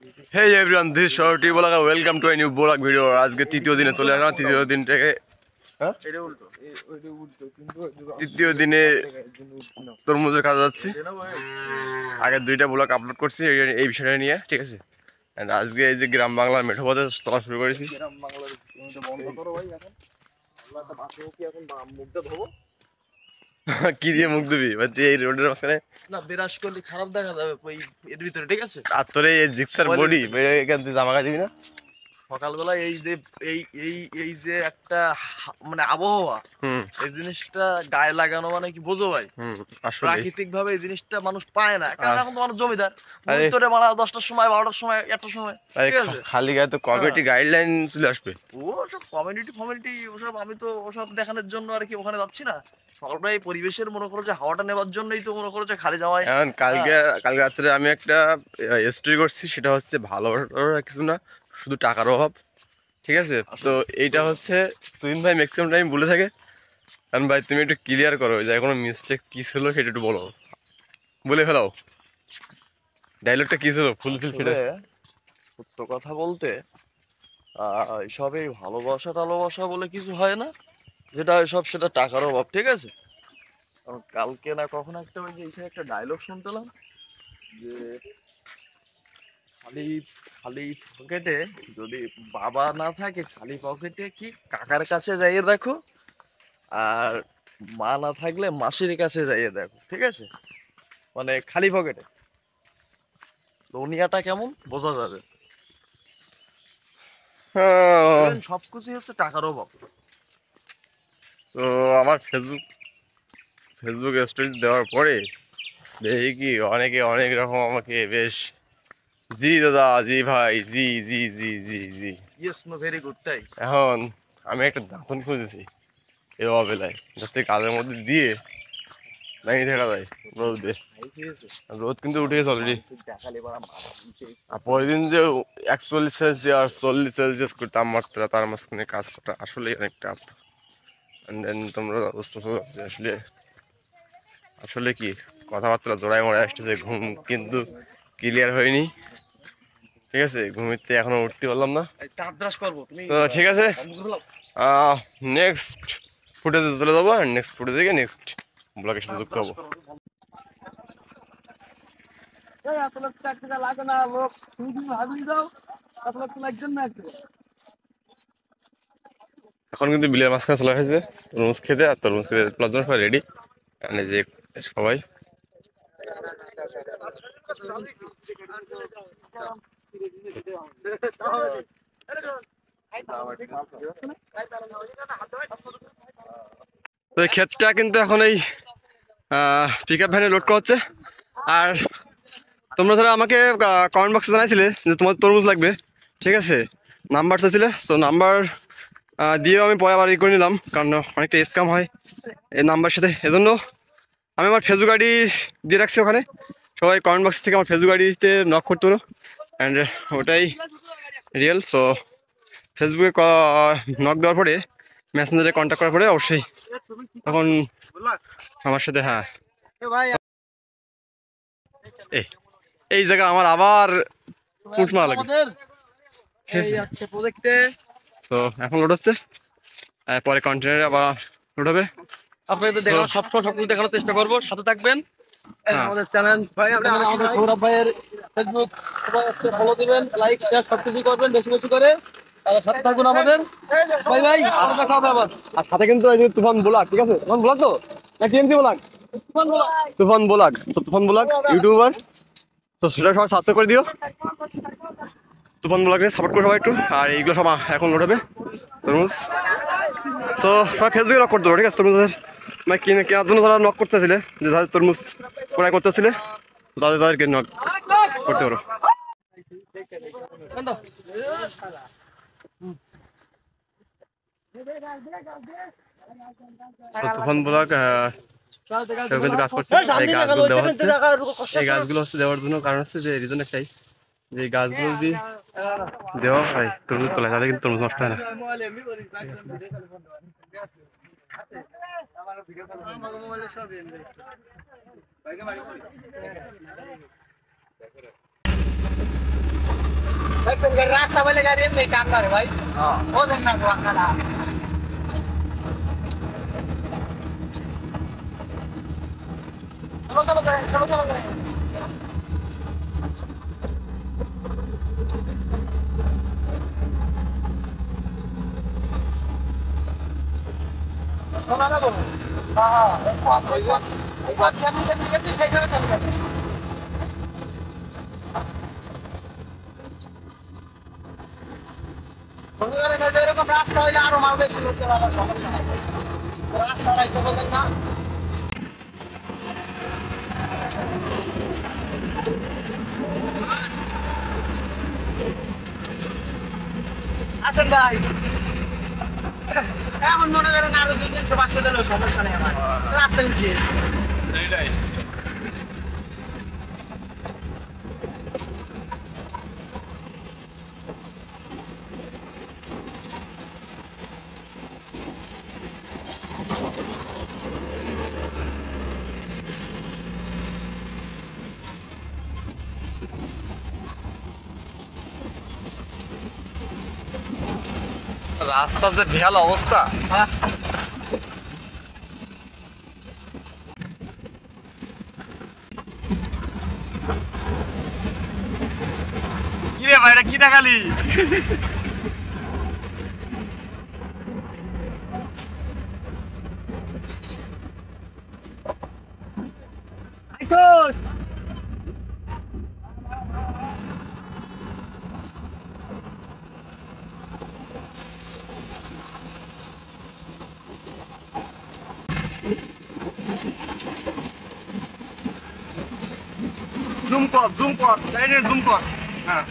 Hey everyone, this is Shorty Vlog. Welcome to a new vlog video. আজকে তৃতীয় দিনে চলে আসলাম। তৃতীয় দিন থেকে তৃতীয় দিনে তরমুজের কাজ যাচ্ছি। আগে দুইটা ব্লগ আপলোড করছি এই বিষয়টা নিয়ে, ঠিক আছে। আজকে এই যে গ্রাম বাংলার মেঠো পথে চলা শুরু করেছি। কি দিয়ে মুখ দিবি এই রোডের মাঝখানে? না বিরাজ করলে খারাপ দেখা যাবে ওই এর ভিতরে, ঠিক আছে। আর তোর এই জিক্সার বডি এখান থেকে জামা গায়ে দিবি না? সকালবেলা এই যে এই যে একটা মানে আবহাওয়া, এই জিনিসটা গায়ে লাগানো মানে কি বোঝো ভাই? প্রাকৃতিক ভাবে এই জিনিসটা মানুষ পায় না, কারণ এখন তো মানুষ জমিদার। ভিতরে মারা 10টার সময় 12টার সময় 1টার সময়, ঠিক আছে। খালি গায়ে তো কমিউনিটি গাইডলাইন চলে আসবে। ওসব কমিউনিটি ওসব আমি তো ওসব দেখানোর জন্য আর কি ওখানে যাচ্ছি না। সকালবেলা এই পরিবেশের মনে করো যে হাওয়াটা নেওয়ার জন্যই তো মনে করো যে খালি যাওয়ায়। এখন কালকে রাত্রে আমি একটা স্টোরি করছি, সেটা হচ্ছে ভালোবাসার কিছু না, শুধু টাকার অভাব, ঠিক আছে। তো এইটা হচ্ছে তুই ভাই ম্যাক্সিমাম টাইম বলে থাকে, কারণ ভাই তুমি একটু ক্লিয়ার করো যে কোনো মিস্টেক কী ছিল সেটা একটু বলো, বলে ফেলাও ডায়লগটা কী ছিল ফুলফিল সেটা। সত্য কথা বলতে সবই ভালোবাসা বলে কিছু হয় না, যেটা হয় সব সেটা টাকার অভাব, ঠিক আছে। কালকে না কখন একটা ওই যে এইখানে একটা ডায়লগ শুনতেলাম যে খালি খালি পকেটে যদি বাবা না থাকে, খালি পকেটে কি কাকার কাছে যাইয়ে দেখো, আর মা না থাকলে মাসির কাছে যাইয়ে দেখো, ঠিক আছে। মানে খালি পকেটে দুনিয়াটা কেমন বোঝা যাবে। সবকিছুই হচ্ছে টাকার অভাব। তো আমার ফেসবুক স্টোরি দেওয়ার পরে দেখি কি অনেকে অনেক রকম আমাকে বেশ জি দাদা, জি ভাই, জি জি জি জি জি ইয়েস নো ভেরি গুড। তাই এখন আমি একটা দাঁতন খুঁজেছি এই অবেলায়, যাতে কাজের মধ্যে দিয়ে দাঁড়িয়ে থাকা যায় রোদে। রোদ কিন্তু উঠে গেছে অলরেডি। আর প্রতিদিন যে 41 সেলসিয়াস 40 সেলসিয়াস করে তাপমাত্রা, তার মাঝখানে কাজ করা আসলেই অনেক টাফ। তোমরা বুঝতেছো আসলে আসলে কি কথাবার্তা জোড়ায় মড়ায় আসতেছে, ঘুম কিন্তু ক্লিয়ার হয়নি, ঠিক আছে। ঘুমিতে এখনো উঠতে পারলাম না। তো ঠিক আছে, নেক্সট ফুটেজে চলে যাবো, আর নেক্সট ফুটেজ থেকে নেক্সট ব্লগের সাথে যুক্ত হবো। এখন কিন্তু বিলের মাঝখানে চলে এসেছে তরমুজ খেতে, আর তরমুজ খেতে তোলার জন্য সবাই রেডি। মানে যে সবাই তো এই ক্ষেতটা কিন্তু এখন এই পিক আপ ভ্যানে লোড করা হচ্ছে। আর তোমরা ধরো আমাকে কমেন্ট বক্সে জানাইছিলে যে তোমার তরমুজ লাগবে, ঠিক আছে, নাম্বার চাইছিলে। তো নাম্বার দিয়েও আমি পরে আবার ই করে নিলাম, কারণ অনেকটা স্ক্যাম হয় এই নাম্বার সাথে। এজন্য আমি আমার ফেসবুক আইডি দিয়ে রাখছি ওখানে, সবাই কমেন্ট বক্স থেকে আমার ফেসবুক আইডিতে নক করতে পারো, অ্যান্ড ওটাই রিয়েল। সো ফেসবুকে নক দেওয়ার পরে, মেসেঞ্জারে কন্ট্যাক্ট করার পরে অবশ্যই তখন আমার সাথে, হ্যাঁ এই জায়গা আমার আবার পুট মারা লাগে। তো এখন লোড হচ্ছে, পরে কন্টেনারে আবার লোড হবে। আপনাদের দেখানো সবকিছু দেখানোর চেষ্টা করবো, সাথে থাকবেন। আমাদের চ্যানেল ভাই, আমাদের সৌরভ ভাইয়ের ফেসবুক ফলো দিবেন, লাইক শেয়ার সবকিছু করবেন বেশি বেশি করে। সাথে থাকুন আমাদের ভাই দেখা হবে আবার। আর সাথে কিন্তু তুফান ব্লগ, ঠিক আছে, তুফান ব্লগ তো না টিএমসি ব্লগ, তুফান ব্লগ। তো তুফান ব্লগ ইউটিউবার, তো সেটা সবাই সাবস্ক্রাইব করে দিও। তুফান ব্লগে সাপোর্ট করো সবাই একটু। আর এইগুলো সব এখন লোড হবে তরমুজ। সো সবাই ফেসবুকে নক করতে পারো, ঠিক আছে। তরমুজের মানে কেনার জন্য যারা নক করতেছিলে, যে যাদের তরমুজ ক্রয় করতেছিলে, তাদেরকে নক করতে পারো। তুফান ব্লগ কিন্তু কাজ করছে, এই গাছগুলো দেওয়া হচ্ছে। এই গাছগুলো হচ্ছে দেওয়ার জন্য কারণ হচ্ছে যে রিজন একটাই, যে গাছগুলো যদি দেওয়া হয় তরমুজ তোলা, তাহলে কিন্তু তরমুজ নষ্ট হয় না। দেখছেন রাস্তা বলে গাড়ি এমনি কাম করে ভাই ওদের না দোকানা চলো চলো করেন চলো চলো করেন শোনা যাবো হ্যাঁ এই বাচ্চা আমি যেমনি গেছি সেইখানে চলবে এরকম রাস্তা হইলে আরো মাল বেশি লোকের আমার সমস্যা নাই রাস্তাটাই তো বলতেন না আসেন ভাই এখন মনে করেন আরো 200-500 দিলেও সমস্যা নেই আমার রাস্তায় উঠিয়ে রাস্তা যে বেহাল অবস্থা কি রে ভাইরা কি দেখালি আইসোস জুম কর জুম কর জুম কর হ্যাঁ